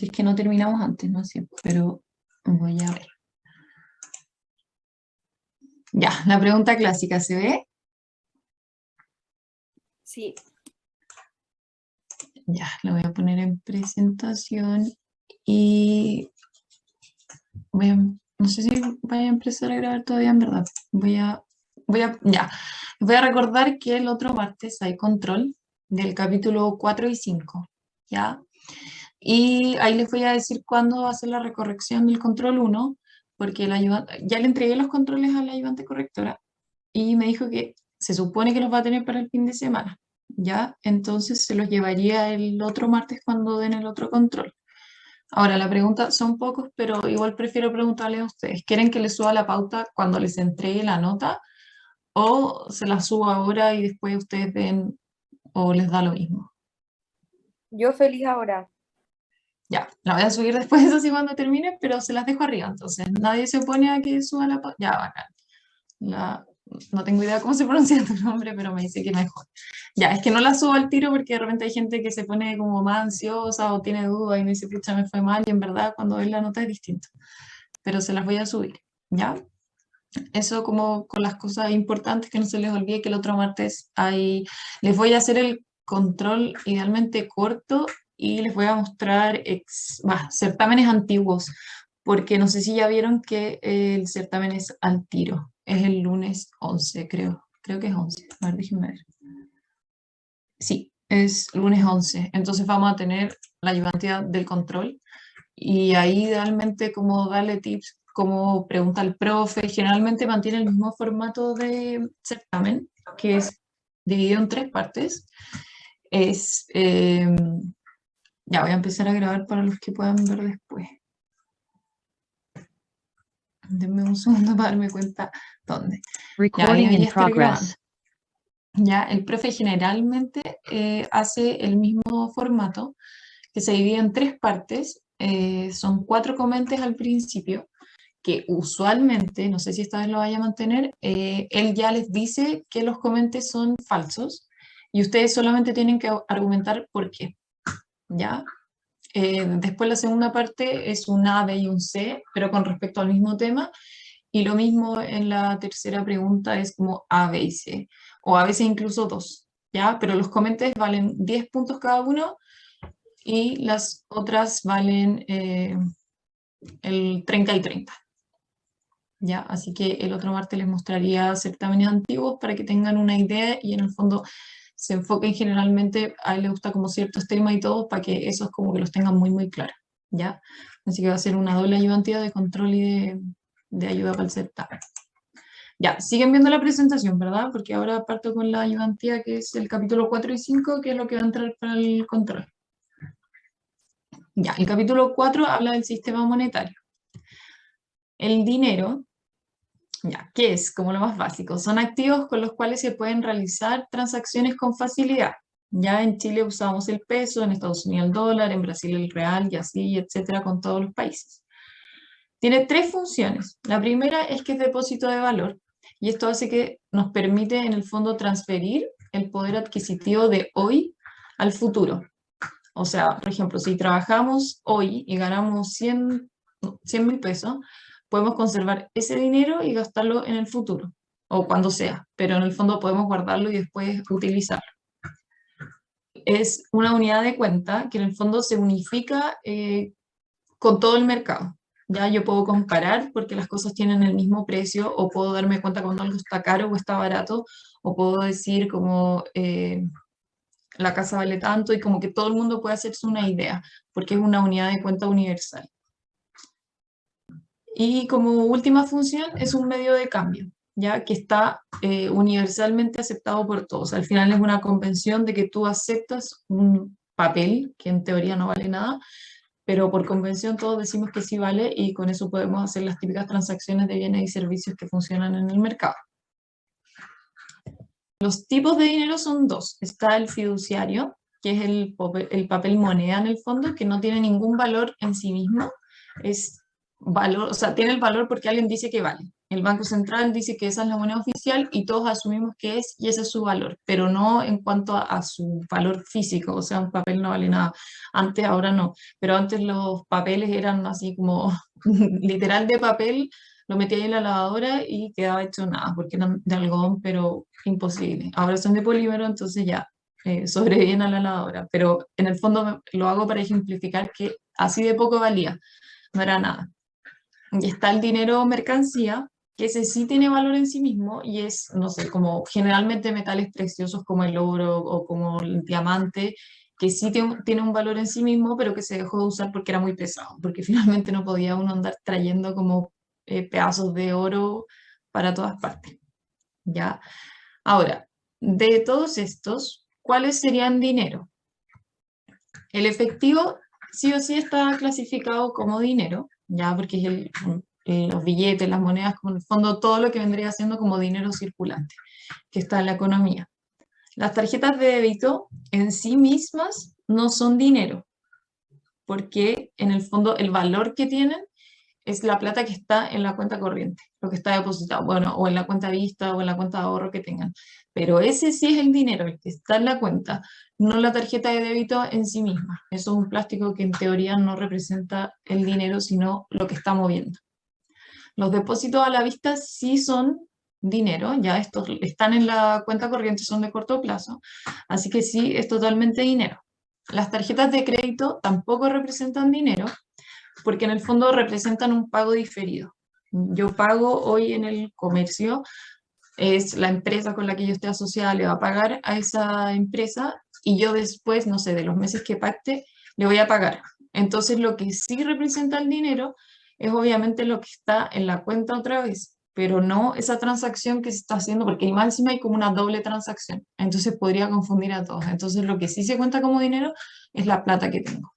Si es que no terminamos antes, no sé, pero voy a ver. Ya, la pregunta clásica, ¿se ve? Sí. Ya, la voy a poner en presentación y no sé si voy a empezar a grabar todavía, en verdad. Ya. Voy a recordar que el otro martes hay control del capítulo 4 y 5, ¿ya? Y ahí les voy a decir cuándo va a ser la recorrección del control 1, porque ya le entregué los controles a la ayudante correctora y me dijo que se supone que los va a tener para el fin de semana, ¿ya? Entonces se los llevaría el otro martes cuando den el otro control. Ahora, la pregunta son pocos, pero igual prefiero preguntarles a ustedes. ¿Quieren que les suba la pauta cuando les entregue la nota o se la subo ahora y después ustedes ven o les da lo mismo? Yo feliz ahora. Ya, la voy a subir después, eso sí, cuando termine, pero se las dejo arriba, entonces nadie se opone a que suba la pauta. Ya, bacán. No tengo idea cómo se pronuncia tu nombre, pero me dice que mejor. Ya, es que no la subo al tiro porque de repente hay gente que se pone como más ansiosa o tiene dudas y me dice, pucha, me fue mal, y en verdad cuando ves la nota es distinto. Pero se las voy a subir, ¿ya? Eso como con las cosas importantes, que no se les olvide que el otro martes les voy a hacer el control idealmente corto y les voy a mostrar certámenes antiguos, porque no sé si ya vieron que el certamen es al tiro, es el lunes 11, creo que es 11, a ver, déjenme ver. Sí, es lunes 11, entonces vamos a tener la ayudantía del control y ahí idealmente como darle tips, como pregunta al profe, generalmente mantiene el mismo formato de certamen, que es dividido en tres partes. Es, ya voy a empezar a grabar para los que puedan ver después. Denme un segundo para darme cuenta dónde. Recording in progress. Ya, el profe generalmente hace el mismo formato, que se divide en tres partes. Son 4 comentes al principio, que usualmente, no sé si esta vez lo vaya a mantener, él ya les dice que los comentes son falsos y ustedes solamente tienen que argumentar por qué, ¿ya? Después la segunda parte es un A, B y un C, pero con respecto al mismo tema, y lo mismo en la tercera pregunta es como A, B y C, o a veces incluso dos, ¿ya? Pero los comentes valen 10 puntos cada uno y las otras valen el 30 y 30. ¿Ya? Así que el otro martes les mostraría certámenes antiguos para que tengan una idea y en el fondo se enfoquen generalmente, a él le gusta como ciertos temas y todo, para que esos como que los tengan muy, muy claros, ¿ya? Así que va a ser una doble ayudantía de control y de ayuda para el certamen. Ya, siguen viendo la presentación, ¿verdad? Porque ahora parto con la ayudantía, que es el capítulo 4 y 5, que es lo que va a entrar para el control. Ya, el capítulo 4 habla del sistema monetario. El dinero, ya, ¿qué es? Como lo más básico, son activos con los cuales se pueden realizar transacciones con facilidad. Ya en Chile usamos el peso, en Estados Unidos el dólar, en Brasil el real y así, etcétera, con todos los países. Tiene tres funciones. La primera es que es depósito de valor y esto hace que nos permite en el fondo transferir el poder adquisitivo de hoy al futuro. O sea, por ejemplo, si trabajamos hoy y ganamos 100.000 pesos, podemos conservar ese dinero y gastarlo en el futuro, o cuando sea, pero en el fondo podemos guardarlo y después utilizarlo. Es una unidad de cuenta que en el fondo se unifica con todo el mercado. Ya yo puedo comparar porque las cosas tienen el mismo precio, o puedo darme cuenta cuando algo está caro o está barato, o puedo decir como la casa vale tanto, y como que todo el mundo puede hacerse una idea, porque es una unidad de cuenta universal. Y como última función es un medio de cambio, ya que está universalmente aceptado por todos. Al final es una convención de que tú aceptas un papel que en teoría no vale nada, pero por convención todos decimos que sí vale y con eso podemos hacer las típicas transacciones de bienes y servicios que funcionan en el mercado. Los tipos de dinero son dos. Está el fiduciario, que es el papel moneda en el fondo, que no tiene ningún valor en sí mismo. Es valor, o sea, tiene el valor porque alguien dice que vale. El Banco Central dice que esa es la moneda oficial y todos asumimos que es y ese es su valor, pero no en cuanto a su valor físico, o sea, un papel no vale nada. Antes, ahora no, pero antes los papeles eran así como literal de papel, lo metía ahí en la lavadora y quedaba hecho nada, porque eran de algodón, pero imposible. Ahora son de polímero, entonces ya sobreviven a la lavadora, pero en el fondo lo hago para ejemplificar que así de poco valía, no era nada. Y está el dinero mercancía, que ese sí tiene valor en sí mismo y es, no sé, como generalmente metales preciosos como el oro o como el diamante, que sí tiene un valor en sí mismo, pero que se dejó de usar porque era muy pesado, porque finalmente no podía uno andar trayendo como pedazos de oro para todas partes. ¿Ya? Ahora, de todos estos, ¿cuáles serían dinero? El efectivo sí o sí está clasificado como dinero, ya porque es los billetes, las monedas, como en el fondo todo lo que vendría siendo como dinero circulante, que está en la economía. Las tarjetas de débito en sí mismas no son dinero, porque en el fondo el valor que tienen es la plata que está en la cuenta corriente, lo que está depositado, bueno, o en la cuenta vista o en la cuenta de ahorro que tengan. Pero ese sí es el dinero, el que está en la cuenta, no la tarjeta de débito en sí misma. Eso es un plástico que en teoría no representa el dinero, sino lo que está moviendo. Los depósitos a la vista sí son dinero, ya estos están en la cuenta corriente, son de corto plazo, así que sí es totalmente dinero. Las tarjetas de crédito tampoco representan dinero, porque en el fondo representan un pago diferido. Yo pago hoy en el comercio, es la empresa con la que yo esté asociada, le va a pagar a esa empresa y yo después, no sé, de los meses que pacte, le voy a pagar. Entonces lo que sí representa el dinero es obviamente lo que está en la cuenta otra vez, pero no esa transacción que se está haciendo, porque más encima hay como una doble transacción, entonces podría confundir a todos. Entonces lo que sí se cuenta como dinero es la plata que tengo.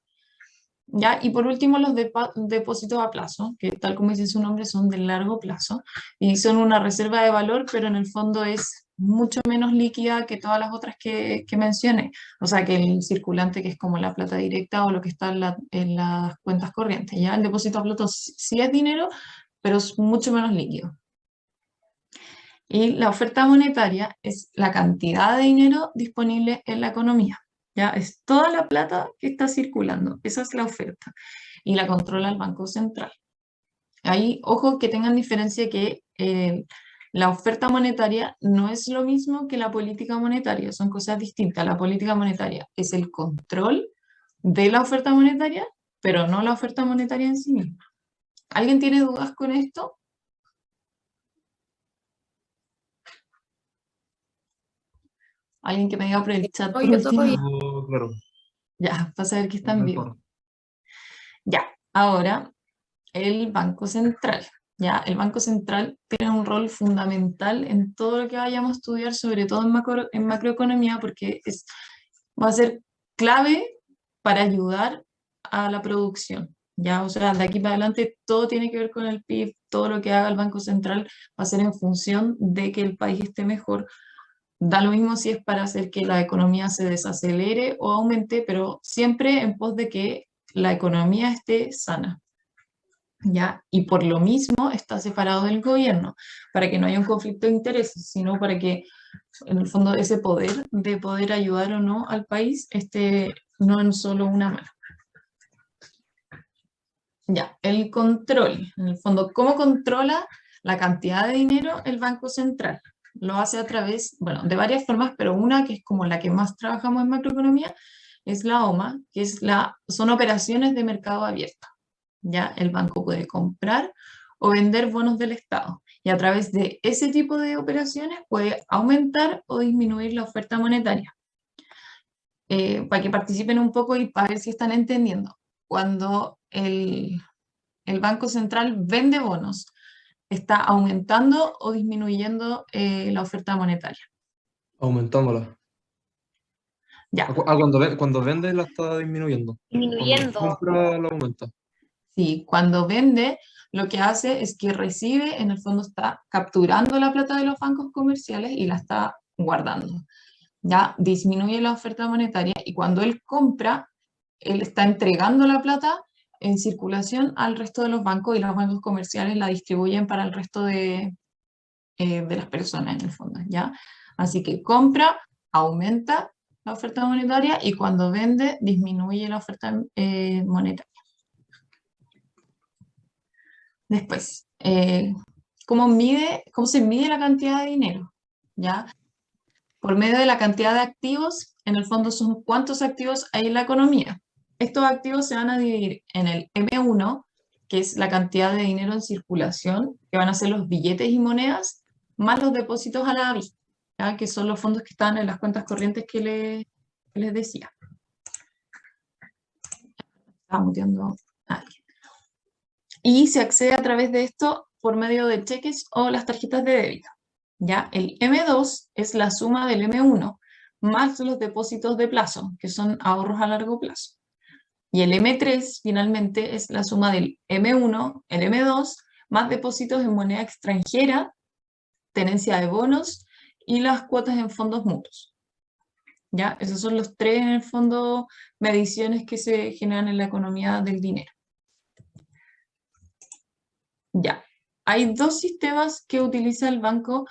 ¿Ya? Y por último, los depósitos a plazo, que tal como dice su nombre, son de largo plazo y son una reserva de valor, pero en el fondo es mucho menos líquida que todas las otras que mencioné. O sea, que el circulante, que es como la plata directa o lo que está en las cuentas corrientes. ¿Ya? El depósito a plazo sí es dinero, pero es mucho menos líquido. Y la oferta monetaria es la cantidad de dinero disponible en la economía. ¿Ya? Es toda la plata que está circulando. Esa es la oferta. Y la controla el Banco Central. Ahí, ojo que tengan diferencia que la oferta monetaria no es lo mismo que la política monetaria. Son cosas distintas. La política monetaria es el control de la oferta monetaria, pero no la oferta monetaria en sí misma. ¿Alguien tiene dudas con esto? Alguien que me diga por el chat No, por yo todo último. bien. Oh, claro, Ya, para saber que no están hay vivos. forma. Ya, ahora el Banco Central. Ya, el Banco Central tiene un rol fundamental en todo lo que vayamos a estudiar, sobre todo en macroeconomía, porque va a ser clave para ayudar a la producción. Ya, o sea, de aquí para adelante todo tiene que ver con el PIB, todo lo que haga el Banco Central va a ser en función de que el país esté mejor. Da lo mismo si es para hacer que la economía se desacelere o aumente, pero siempre en pos de que la economía esté sana. ¿Ya? Y por lo mismo está separado del gobierno, para que no haya un conflicto de intereses, sino para que en el fondo ese poder de poder ayudar o no al país esté no en solo una mano. Ya, el control, en el fondo, ¿cómo controla la cantidad de dinero el Banco Central? Lo hace a través, bueno, de varias formas, pero una que es como la que más trabajamos en macroeconomía es la OMA, que son operaciones de mercado abierto. Ya el banco puede comprar o vender bonos del Estado y a través de ese tipo de operaciones puede aumentar o disminuir la oferta monetaria. Para que participen un poco y para ver si están entendiendo. Cuando el Banco Central vende bonos, ¿está aumentando o disminuyendo la oferta monetaria? Aumentándola. Ya, Cuando vende la está disminuyendo. Cuando Disminuyendo. compra la aumenta. sí, cuando vende, lo que hace es que recibe, en el fondo está capturando la plata de los bancos comerciales y la está guardando. Ya disminuye la oferta monetaria y cuando él compra, él está entregando la plata en circulación al resto de los bancos y los bancos comerciales la distribuyen para el resto de las personas en el fondo, ¿ya? Así que compra, aumenta la oferta monetaria y cuando vende disminuye la oferta monetaria. Después, ¿cómo se mide la cantidad de dinero? ¿Ya? Por medio de la cantidad de activos, en el fondo son cuántos activos hay en la economía. Estos activos se van a dividir en el M1, que es la cantidad de dinero en circulación, que van a ser los billetes y monedas, más los depósitos a la vista, ¿ya? Que son los fondos que están en las cuentas corrientes que les decía. Estaba muteando a alguien. Y se accede a través de esto por medio de cheques o las tarjetas de débito. ¿Ya? El M2 es la suma del M1 más los depósitos de plazo, que son ahorros a largo plazo. Y el M3 finalmente es la suma del M1, el M2, más depósitos en moneda extranjera, tenencia de bonos y las cuotas en fondos mutuos. ¿Ya? Esos son los tres, en el fondo, mediciones que se generan en la economía del dinero. Ya. Hay dos sistemas que utiliza el banco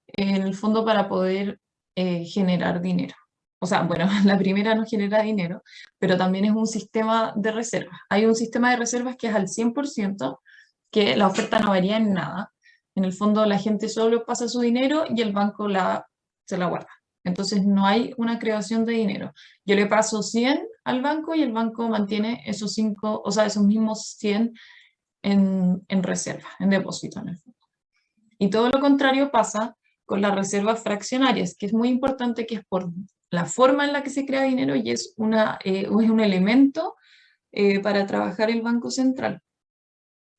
en el fondo para poder generar dinero. O sea, bueno, la primera no genera dinero, pero también es un sistema de reservas. Hay un sistema de reservas que es al 100%, que la oferta no varía en nada. En el fondo la gente solo pasa su dinero y el banco se la guarda. Entonces no hay una creación de dinero. Yo le paso 100 al banco y el banco mantiene esos 5, o sea, esos mismos 100 en reserva, en depósito en el fondo. Y todo lo contrario pasa con las reservas fraccionarias, que es muy importante, que es por la forma en la que se crea dinero y es un elemento para trabajar el Banco Central.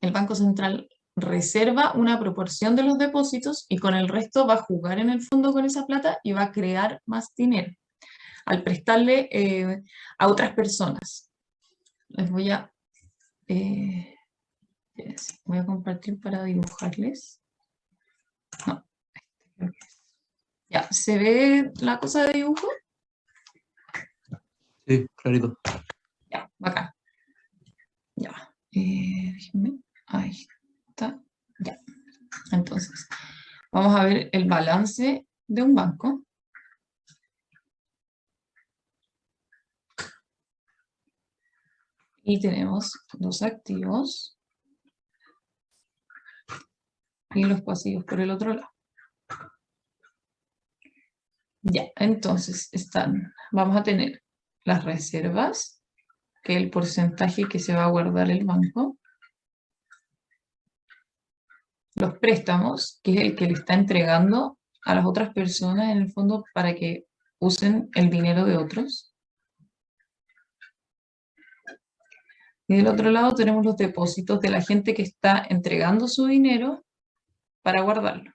El Banco Central reserva una proporción de los depósitos y con el resto va a jugar en el fondo con esa plata y va a crear más dinero al prestarle a otras personas. Les voy a compartir para dibujarles. No. Ya, ¿se ve la cosa de dibujo? Sí, clarito. Ya, bacán. Ya, déjenme. Ahí está. Ya. Entonces, vamos a ver el balance de un banco. Y tenemos los activos y los pasivos por el otro lado. Ya, entonces vamos a tener las reservas, que es el porcentaje que se va a guardar el banco. Los préstamos, que es el que le está entregando a las otras personas en el fondo para que usen el dinero de otros. Y del otro lado tenemos los depósitos de la gente que está entregando su dinero para guardarlo.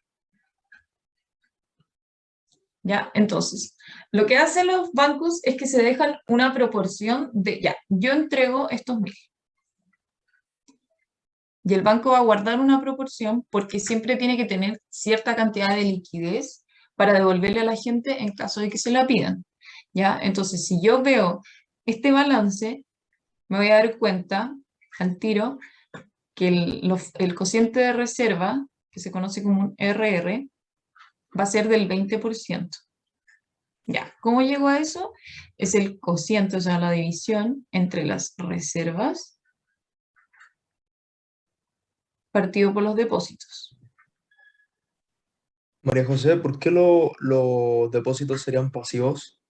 ¿Ya? Entonces, lo que hacen los bancos es que se dejan una proporción de, ya, yo entrego estos 1000. Y el banco va a guardar una proporción porque siempre tiene que tener cierta cantidad de liquidez para devolverle a la gente en caso de que se la pidan. ¿Ya? Entonces, si yo veo este balance, me voy a dar cuenta al tiro que el cociente de reserva, que se conoce como un RR, va a ser del 20%. Ya, ¿cómo llego a eso? Es el cociente, o sea, la división entre las reservas partido por los depósitos. María José, ¿por qué los depósitos serían pasivos?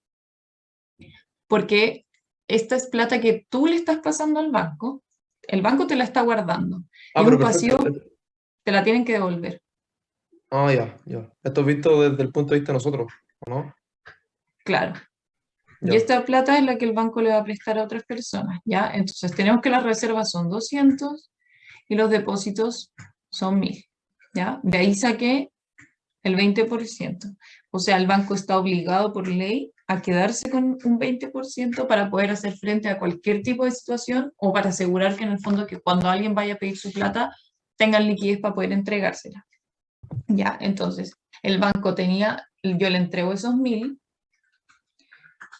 Porque esta es plata que tú le estás pasando al banco, el banco te la está guardando, y es pero un pasivo, perfecto. te la tienen que devolver. Ya. Esto es visto desde el punto de vista de nosotros, ¿o no? Claro. Ya. Y esta plata es la que el banco le va a prestar a otras personas, ¿ya? Entonces tenemos que las reservas son 200 y los depósitos son 1000, ¿ya? De ahí saqué el 20%. O sea, el banco está obligado por ley a quedarse con un 20% para poder hacer frente a cualquier tipo de situación o para asegurar que en el fondo que cuando alguien vaya a pedir su plata tengan liquidez para poder entregársela. ¿Ya? Entonces, el banco yo le entrego esos 1000.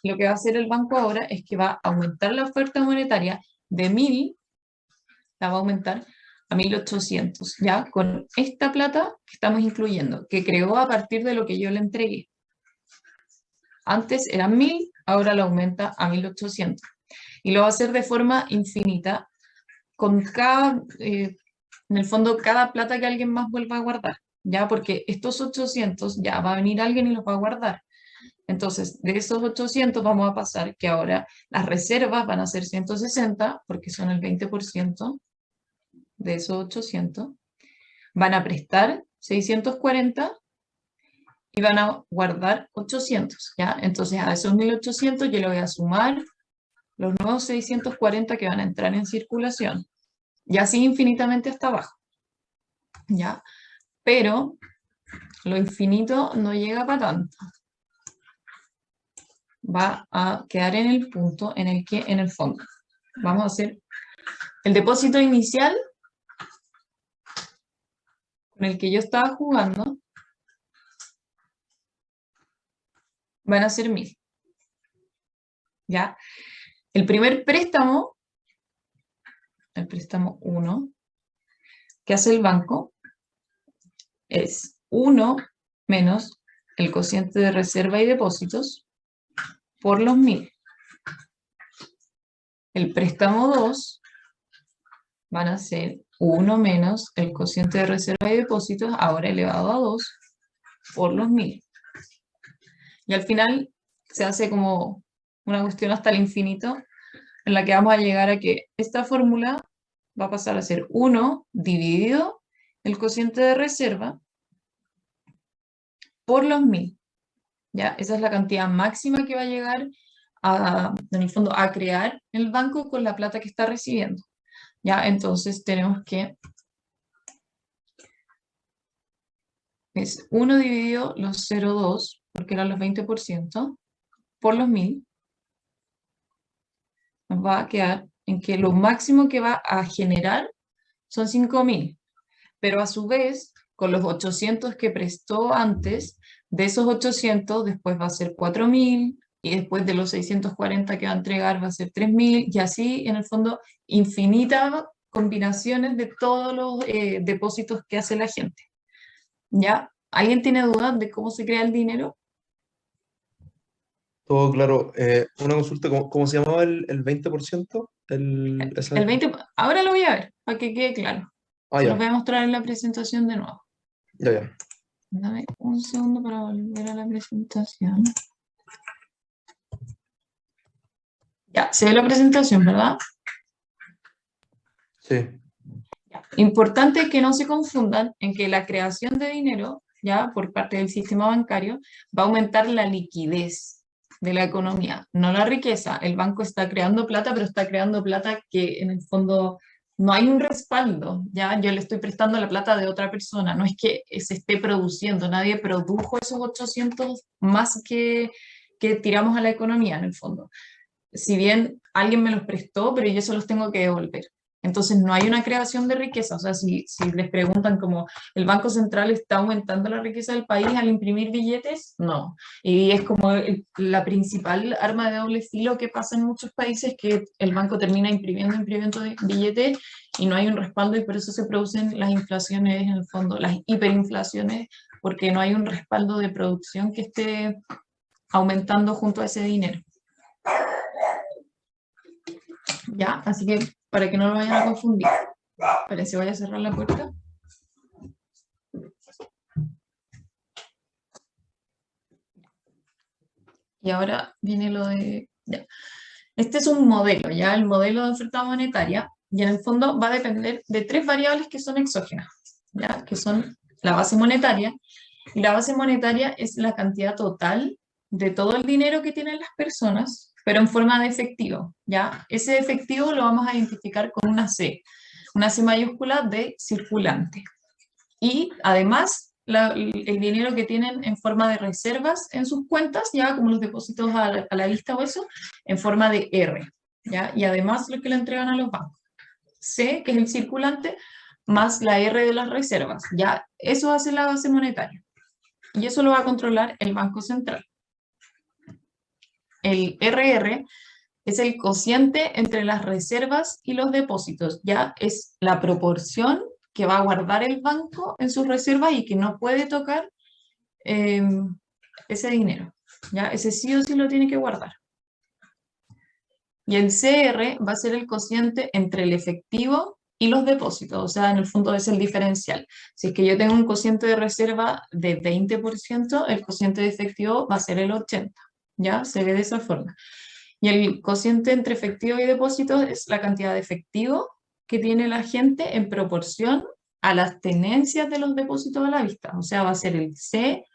Lo que va a hacer el banco ahora es que va a aumentar la oferta monetaria de 1000 la va a aumentar a 1.800, ya con esta plata que estamos incluyendo, que creó a partir de lo que yo le entregué. Antes eran 1.000, ahora lo aumenta a 1.800. Y lo va a hacer de forma infinita, con cada, en el fondo, cada plata que alguien más vuelva a guardar, ¿ya? Porque estos 800, ya va a venir alguien y los va a guardar. Entonces, de esos 800 vamos a pasar que ahora las reservas van a ser 160, porque son el 20% de esos 800. Van a prestar 640 y van a guardar 800, ¿ya? Entonces, a esos 1.800 yo le voy a sumar los nuevos 640 que van a entrar en circulación, y así infinitamente hasta abajo, ¿ya? Pero lo infinito no llega para tanto. Va a quedar en el punto en el que, en el fondo, vamos a hacer el depósito inicial con el que yo estaba jugando, van a ser 1.000, ¿ya? El primer préstamo, el préstamo 1, que hace el banco, es 1 menos el cociente de reserva y depósitos por los 1.000. El préstamo 2 van a ser 1 menos el cociente de reserva y depósitos, ahora elevado a 2, por los 1.000. Y al final se hace como una cuestión hasta el infinito, en la que vamos a llegar a que esta fórmula va a pasar a ser 1 dividido el cociente de reserva por los 1.000. ¿Ya? Esa es la cantidad máxima que va a llegar a, en el fondo, a crear el banco con la plata que está recibiendo. ¿Ya? Entonces tenemos que es 1 dividido los 0,2, porque eran los 20%, por los 1.000, nos va a quedar en que lo máximo que va a generar son 5.000, pero a su vez, con los 800 que prestó antes, de esos 800 después va a ser 4.000, y después de los 640 que va a entregar va a ser 3.000, y así, en el fondo, infinitas combinaciones de todos los depósitos que hace la gente. ¿Ya? ¿Alguien tiene dudas de cómo se crea el dinero? Todo claro. Una consulta, ¿cómo se llamaba el 20%? El 20, ahora lo voy a ver, para que quede claro. Se los Ya, voy a mostrar en la presentación de nuevo. ya. Dame un segundo para volver a la presentación. Ya, se ve la presentación, ¿verdad? Sí, Importante que no se confundan en que la creación de dinero, ya por parte del sistema bancario, va a aumentar la liquidez de la economía, no la riqueza. El banco está creando plata, pero está creando plata que en el fondo no hay un respaldo, ya yo le estoy prestando la plata de otra persona, no es que se esté produciendo, nadie produjo esos 800 más que tiramos a la economía en el fondo. Si bien alguien me los prestó, pero yo se los tengo que devolver. Entonces no hay una creación de riqueza, o sea, si les preguntan como ¿el Banco Central está aumentando la riqueza del país al imprimir billetes? No. Y es como la principal arma de doble filo que pasa en muchos países, que el banco termina imprimiendo billetes y no hay un respaldo, y por eso se producen las inflaciones, en el fondo, las hiperinflaciones, porque no hay un respaldo de producción que esté aumentando junto a ese dinero. ¿Ya? Así que para que no lo vayan a confundir. Parece, voy a cerrar la puerta. Y ahora viene lo de... Ya. Este es un modelo, ¿ya? El modelo de oferta monetaria, y en el fondo va a depender de 3 variables que son exógenas, ¿ya? Que son la base monetaria, y la base monetaria es la cantidad total de todo el dinero que tienen las personas, pero en forma de efectivo, ¿ya? Ese efectivo lo vamos a identificar con una C mayúscula de circulante. Y además, el dinero que tienen en forma de reservas en sus cuentas, ya como los depósitos a la vista o eso, en forma de R, ¿ya? Y además lo que le entregan a los bancos. C, que es el circulante, más la R de las reservas, ¿ya? Eso hace la base monetaria. Y eso lo va a controlar el Banco Central. El RR es el cociente entre las reservas y los depósitos. Ya es la proporción que va a guardar el banco en sus reservas y que no puede tocar ese dinero. ¿Ya? Ese sí o sí lo tiene que guardar. Y el CR va a ser el cociente entre el efectivo y los depósitos, o sea, en el fondo es el diferencial. Si es que yo tengo un cociente de reserva de 20%, el cociente de efectivo va a ser el 80%, ¿ya? Se ve de esa forma. Y el cociente entre efectivo y depósitos es la cantidad de efectivo que tiene la gente en proporción a las tenencias de los depósitos a la vista. O sea, va a ser el C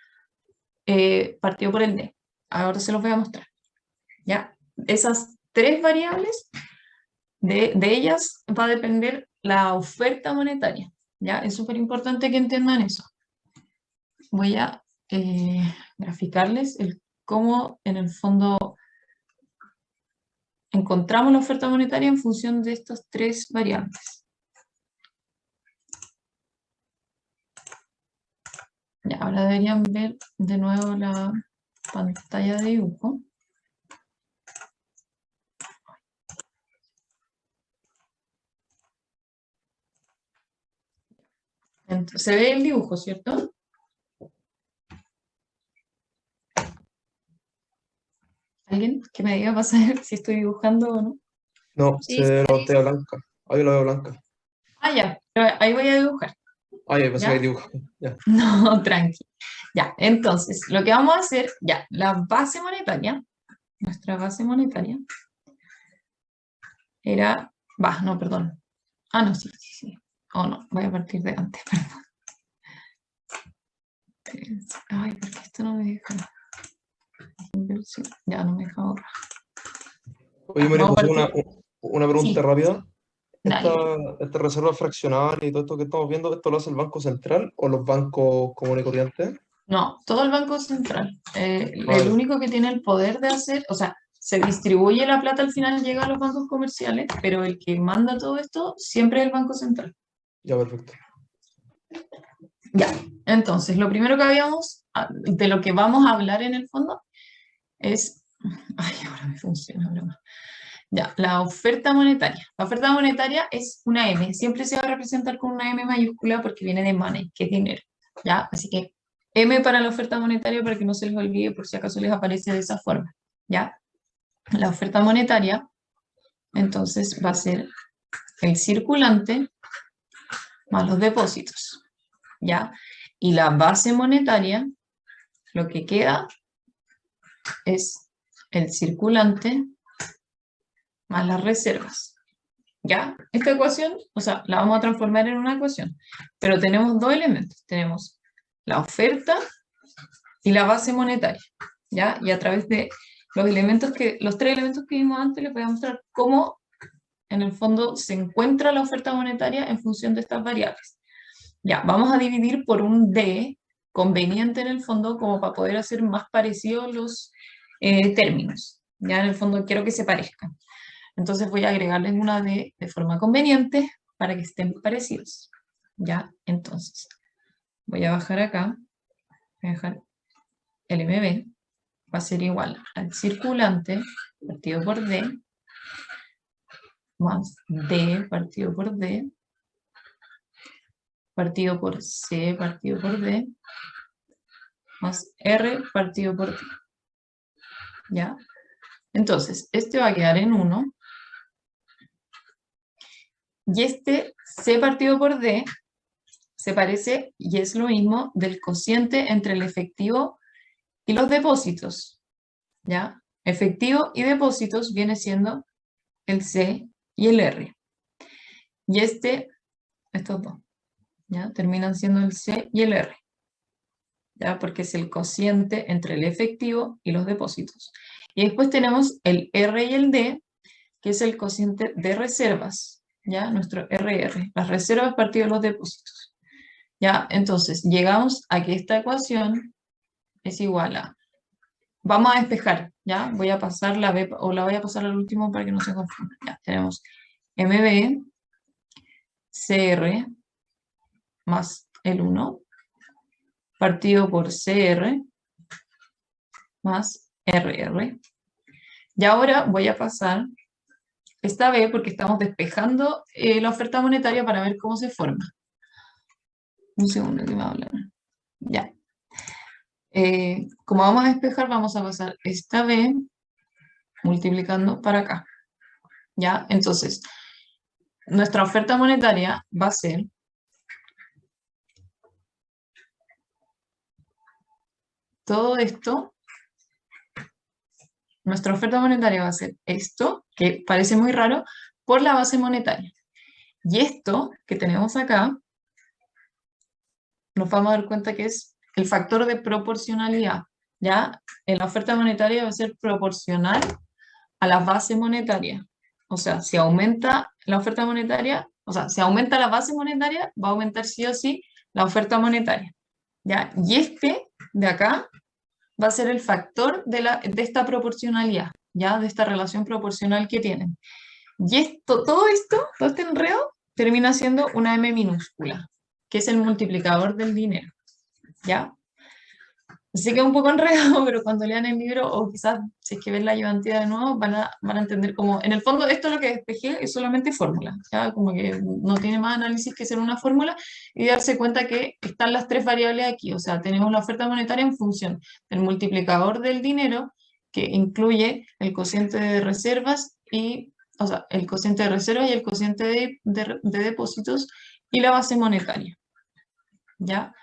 partido por el D. Ahora se los voy a mostrar. ¿Ya? Esas tres variables, de ellas va a depender la oferta monetaria. ¿Ya? Es súper importante que entiendan eso. Voy a graficarles cómo en el fondo encontramos la oferta monetaria en función de estas tres variables. Ya, ahora deberían ver de nuevo la pantalla de dibujo. Entonces, se ve el dibujo, ¿cierto? ¿Alguien que me diga para saber si estoy dibujando o no? No, Sí, se ve la sí. pantalla blanca. Ahí lo veo blanca. Ah, ya, pero ahí voy a dibujar. Ahí pensé ¿Ya? que hay dibujo. Ya. No, tranqui. Ya, entonces, lo que vamos a hacer, ya, la base monetaria, nuestra base monetaria, era, no, perdón. Ah, no, sí. Oh, no, voy a partir de antes, perdón. Ay, ¿por qué esto no me deja? Ya no me deja borrar. Oye, María Vamos a José, partir. una pregunta Sí, rápida. dale. Esta reserva fraccional y todo esto que estamos viendo, ¿esto lo hace el Banco Central o los bancos comunes y corrientes? No, todo el Banco Central. Ah, El ya, único que tiene el poder de hacer, o sea, se distribuye la plata al final, llega a los bancos comerciales, pero el que manda todo esto siempre es el Banco Central. ya, perfecto. Ya, entonces, lo primero que de lo que vamos a hablar en el fondo es, ay, ahora me funciona, broma. Ya, la oferta monetaria. La oferta monetaria es una M, siempre se va a representar con una M mayúscula porque viene de money, que es dinero, ¿ya? Así que M para la oferta monetaria para que no se les olvide por si acaso les aparece de esa forma, ¿ya? La oferta monetaria, entonces, va a ser el circulante más los depósitos, ¿ya? Y la base monetaria, lo que queda es el circulante más las reservas, ¿ya? Esta ecuación, o sea, la vamos a transformar en una ecuación, pero tenemos dos elementos, tenemos la oferta y la base monetaria, ¿ya? Y a través de los tres elementos que vimos antes, les voy a mostrar cómo en el fondo se encuentra la oferta monetaria en función de estas variables. Ya, vamos a dividir por un D conveniente en el fondo como para poder hacer más parecidos los términos. Ya en el fondo quiero que se parezcan. Entonces voy a agregarles una D de forma conveniente para que estén parecidos. Ya, entonces voy a bajar acá, voy a dejar el MB, va a ser igual al circulante partido por D más D partido por D partido por C partido por D más R partido por D. ¿Ya? Entonces, este va a quedar en 1 y este C partido por D se parece y es lo mismo del cociente entre el efectivo y los depósitos. ¿Ya? Efectivo y depósitos viene siendo el C y el R. Y estos dos, ¿ya? Terminan siendo el C y el R. ¿Ya? Porque es el cociente entre el efectivo y los depósitos. Y después tenemos el R y el D, que es el cociente de reservas, ¿ya? Nuestro RR, las reservas partido de los depósitos. ¿Ya? Entonces, llegamos a que esta ecuación es igual a... Vamos a despejar, ¿ya? Voy a pasar la B, o la voy a pasar al último para que no se confunda. Ya, tenemos MB, CR, más el 1, partido por CR, más RR. Y ahora voy a pasar esta B porque estamos despejando la oferta monetaria para ver cómo se forma. Un segundo que me va a hablar. Ya. Como vamos a despejar, vamos a pasar esta B multiplicando para acá. ¿Ya? Entonces, nuestra oferta monetaria va a ser todo esto. Nuestra oferta monetaria va a ser esto, que parece muy raro, por la base monetaria. Y esto que tenemos acá, nos vamos a dar cuenta que es el factor de proporcionalidad. ¿Ya? En la oferta monetaria va a ser proporcional a la base monetaria. O sea, si aumenta la oferta monetaria, o sea, si aumenta la base monetaria, va a aumentar sí o sí la oferta monetaria. ¿Ya? Y este de acá va a ser el factor de esta proporcionalidad, ¿ya? De esta relación proporcional que tienen. Y esto, todo este enredo, termina siendo una M minúscula, que es el multiplicador del dinero, ¿ya? Sé que es un poco enredado, pero cuando lean el libro, o quizás si es que ven la ayudantía de nuevo, van a entender como, en el fondo, esto lo que despejé es solamente fórmula, ¿ya? Como que no tiene más análisis que ser una fórmula, y darse cuenta que están las tres variables aquí, o sea, tenemos la oferta monetaria en función del multiplicador del dinero, que incluye el cociente de reservas, o sea, el cociente de reservas y el cociente de depósitos, y la base monetaria, ¿ya?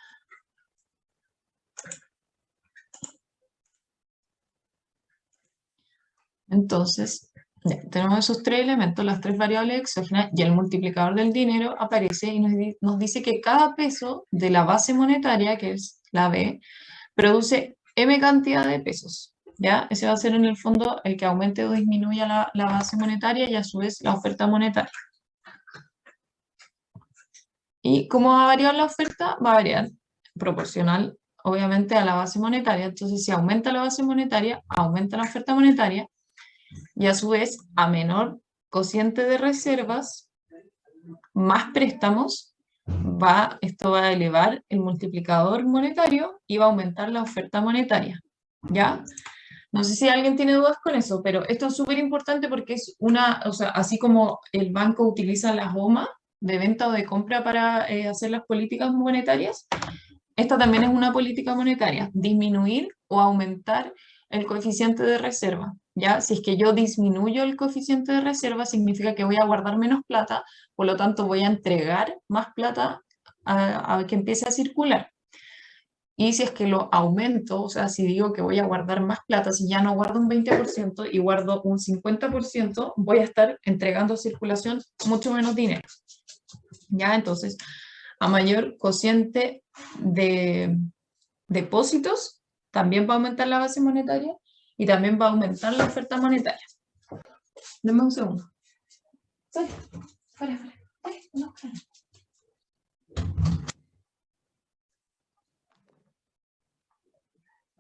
Entonces, ya, tenemos esos tres elementos, las tres variables exógenas, y el multiplicador del dinero aparece y nos dice que cada peso de la base monetaria, que es la B, produce M cantidad de pesos. ¿Ya? Ese va a ser en el fondo el que aumente o disminuya la base monetaria y a su vez la oferta monetaria. ¿Y cómo va a variar la oferta? Va a variar proporcional, obviamente, a la base monetaria. Entonces, si aumenta la base monetaria, aumenta la oferta monetaria, y a su vez, a menor cociente de reservas, más préstamos, esto va a elevar el multiplicador monetario y va a aumentar la oferta monetaria, ¿ya? No sé si alguien tiene dudas con eso, pero esto es súper importante porque es o sea, así como el banco utiliza las OMA de venta o de compra para hacer las políticas monetarias, esta también es una política monetaria, disminuir o aumentar el coeficiente de reserva, ¿ya? Si es que yo disminuyo el coeficiente de reserva, significa que voy a guardar menos plata, por lo tanto voy a entregar más plata a que empiece a circular. Y si es que lo aumento, o sea, si digo que voy a guardar más plata, si ya no guardo un 20% y guardo un 50%, voy a estar entregando a circulación mucho menos dinero, ¿ya? Entonces, a mayor cociente de depósitos, también va a aumentar la base monetaria y también va a aumentar la oferta monetaria. Deme un segundo. Fuera. No, fuera.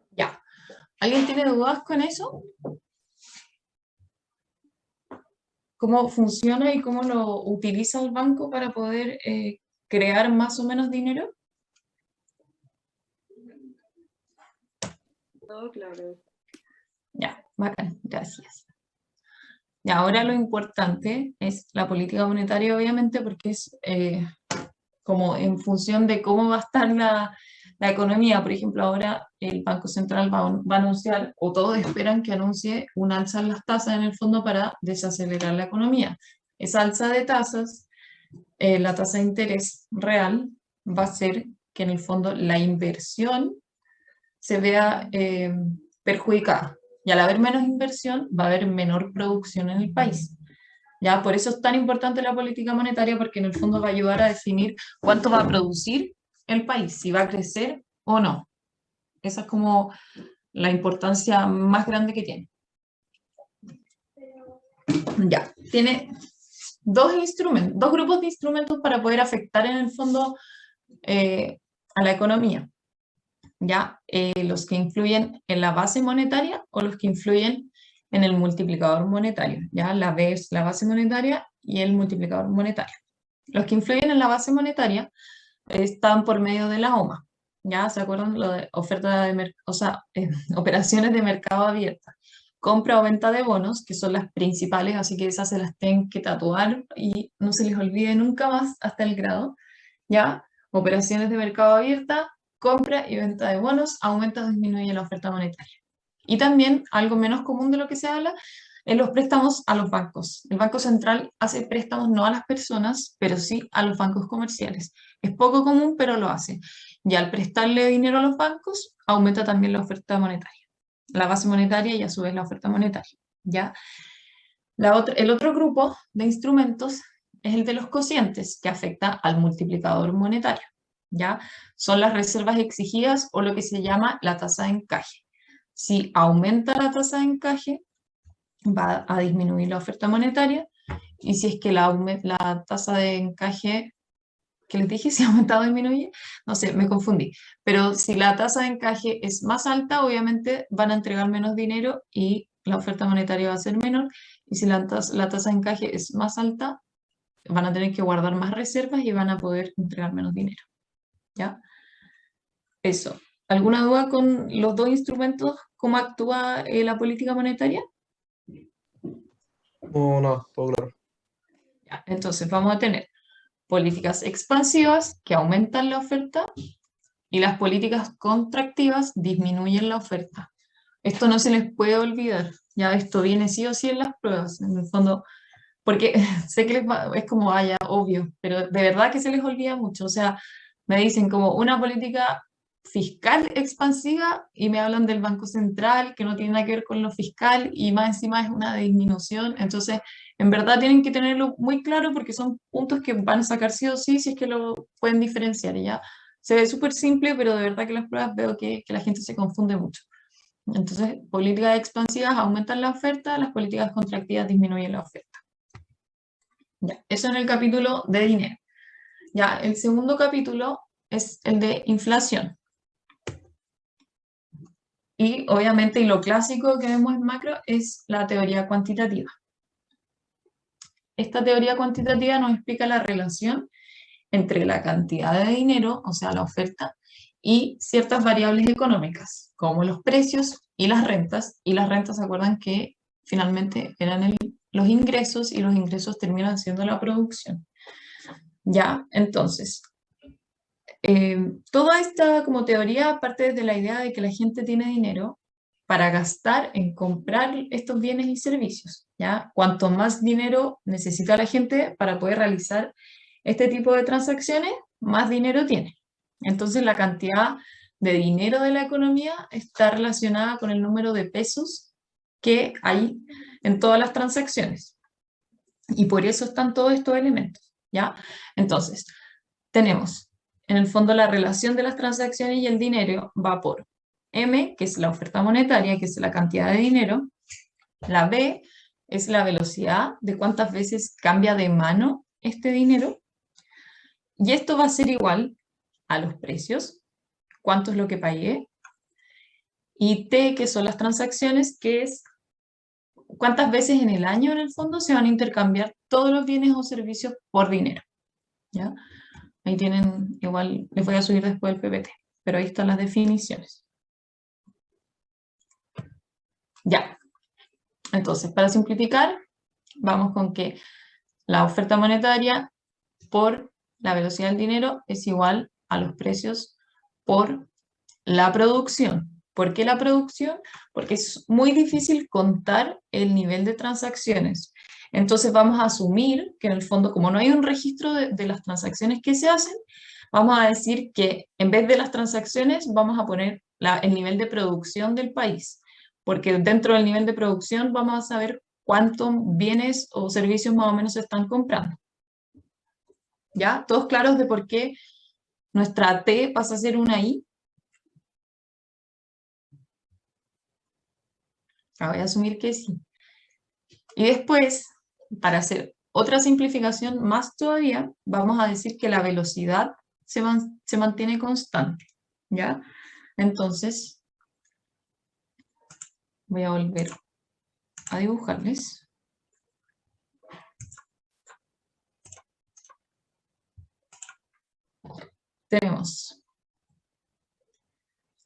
Ya. ¿Alguien tiene dudas con eso? ¿Cómo funciona y cómo lo utiliza el banco para poder crear más o menos dinero? Todo claro. Ya, bacán, gracias. Y ahora lo importante es la política monetaria, obviamente, porque es como en función de cómo va a estar la economía. Por ejemplo, ahora el Banco Central va a anunciar, o todos esperan que anuncie un alza en las tasas en el fondo para desacelerar la economía. Esa alza de tasas, la tasa de interés real, va a hacer que en el fondo la inversión se vea perjudicada. Y al haber menos inversión, va a haber menor producción en el país. ¿Ya? Por eso es tan importante la política monetaria, porque en el fondo va a ayudar a definir cuánto va a producir el país, si va a crecer o no. Esa es como la importancia más grande que tiene. Ya, tiene dos grupos de instrumentos para poder afectar en el fondo a la economía. ¿Ya? Los que influyen en la base monetaria o los que influyen en el multiplicador monetario. ¿Ya? La B es la base monetaria y el multiplicador monetario. Los que influyen en la base monetaria están por medio de la OMA. ¿Ya? ¿Se acuerdan? Lo de oferta de o sea, operaciones de mercado abierta. compra o venta de bonos, que son las principales, así que esas se las tienen que tatuar y no se les olvide nunca más hasta el grado, ¿ya? Operaciones de mercado abierta, compra y venta de bonos, aumenta o disminuye la oferta monetaria. Y también, algo menos común de lo que se habla, en los préstamos a los bancos. El Banco Central hace préstamos no a las personas, pero sí a los bancos comerciales. Es poco común, pero lo hace. Y al prestarle dinero a los bancos, aumenta también la oferta monetaria, la base monetaria y a su vez la oferta monetaria, ¿ya? El otro grupo de instrumentos es el de los cocientes, que afecta al multiplicador monetario, ¿ya? Son las reservas exigidas o lo que se llama la tasa de encaje. Si aumenta la tasa de encaje, va a disminuir la oferta monetaria, y si es que la tasa de encaje, que les dije, si aumenta o disminuye, no sé, me confundí, pero si la tasa de encaje es más alta, obviamente van a entregar menos dinero y la oferta monetaria va a ser menor, y si la tasa de encaje es más alta, van a tener que guardar más reservas y van a poder entregar menos dinero, ¿ya? Eso. ¿Alguna duda con los dos instrumentos? ¿Cómo actúa la política monetaria? No, nada, todo claro. Ya, entonces vamos a tener políticas expansivas que aumentan la oferta y las políticas contractivas disminuyen la oferta. Esto no se les puede olvidar, ya esto viene sí o sí en las pruebas, en el fondo, porque sé que es como vaya, obvio, pero de verdad que se les olvida mucho. O sea, me dicen como una política fiscal expansiva y me hablan del Banco Central, que no tiene nada que ver con lo fiscal y más encima es una disminución. Entonces, en verdad tienen que tenerlo muy claro porque son puntos que van a sacar sí o sí si es que lo pueden diferenciar. ¿Ya? Se ve súper simple, pero de verdad que las pruebas veo que la gente se confunde mucho. Entonces, políticas expansivas aumentan la oferta, las políticas contractivas disminuyen la oferta. Ya, eso en el capítulo de dinero. Ya, el segundo capítulo es el de inflación. Y obviamente, y lo clásico que vemos en macro es la teoría cuantitativa. Esta teoría cuantitativa nos explica la relación entre la cantidad de dinero, o sea, la oferta, y ciertas variables económicas, como los precios y las rentas. Y las rentas, ¿se acuerdan que finalmente eran los ingresos y los ingresos terminan siendo la producción? Ya, entonces, toda esta como teoría parte de la idea de que la gente tiene dinero para gastar en comprar estos bienes y servicios, ¿ya? Cuanto más dinero necesita la gente para poder realizar este tipo de transacciones, más dinero tiene. Entonces la cantidad de dinero de la economía está relacionada con el número de pesos que hay en todas las transacciones. Y por eso están todos estos elementos, ¿ya? Entonces, tenemos, en el fondo, la relación de las transacciones y el dinero va por M, que es la oferta monetaria, que es la cantidad de dinero. La B es la velocidad de cuántas veces cambia de mano este dinero. Y esto va a ser igual a los precios, cuánto es lo que pagué. Y T, que son las transacciones, que es cuántas veces en el año, en el fondo, se van a intercambiar todos los bienes o servicios por dinero, ¿ya? Ahí tienen, igual les voy a subir después el PPT, pero ahí están las definiciones. Ya, entonces, para simplificar, vamos con que la oferta monetaria por la velocidad del dinero es igual a los precios por la producción. ¿Por qué la producción? Porque es muy difícil contar el nivel de transacciones. Entonces vamos a asumir que en el fondo, como no hay un registro de las transacciones que se hacen, vamos a decir que en vez de las transacciones vamos a poner el nivel de producción del país, porque dentro del nivel de producción vamos a saber cuántos bienes o servicios más o menos se están comprando. ¿Ya? ¿Todos claros de por qué nuestra T pasa a ser una I? Voy a asumir que sí. Y después, para hacer otra simplificación más todavía, vamos a decir que la velocidad se mantiene constante, ¿ya? Entonces, voy a volver a dibujarles. Tenemos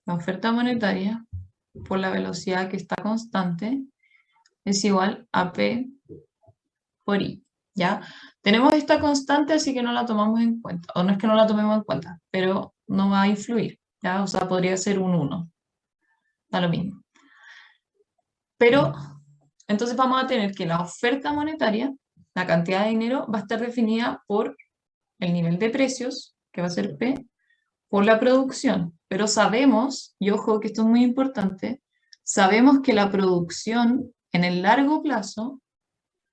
la oferta monetaria por la velocidad que está constante es igual a P por I, ¿ya? Tenemos esta constante, así que no la tomamos en cuenta, o no es que no la tomemos en cuenta, pero no va a influir, ¿ya? O sea, podría ser un 1, da lo mismo. Pero, entonces vamos a tener que la oferta monetaria, la cantidad de dinero, va a estar definida por el nivel de precios, que va a ser P, por la producción. Pero sabemos, y ojo que esto es muy importante, sabemos que la producción en el largo plazo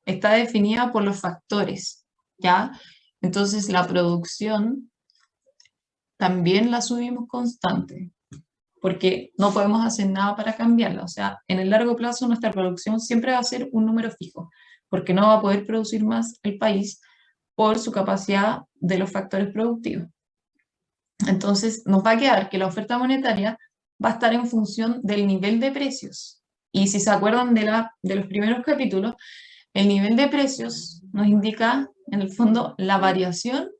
está definida por los factores, ¿ya? Entonces la producción también la subimos constante, porque no podemos hacer nada para cambiarla. O sea, en el largo plazo nuestra producción siempre va a ser un número fijo, porque no va a poder producir más el país por su capacidad de los factores productivos. Entonces nos va a quedar que la oferta monetaria va a estar en función del nivel de precios. Y si se acuerdan de los primeros capítulos, el nivel de precios nos indica, en el fondo, la variación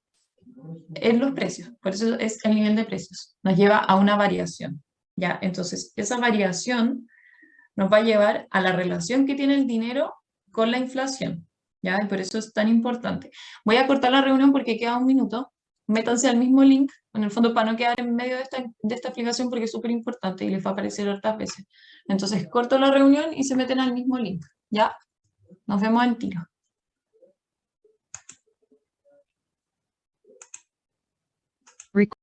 en los precios. Por eso es el nivel de precios. Nos lleva a una variación, ¿ya? Entonces, esa variación nos va a llevar a la relación que tiene el dinero con la inflación, ¿ya? Y por eso es tan importante. Voy a cortar la reunión porque queda un minuto. Métanse al mismo link, en el fondo, para no quedar en medio de esta explicación porque es súper importante y les va a aparecer otras veces. Entonces, corto la reunión y se meten al mismo link, ¿ya? Nos vemos al tiro.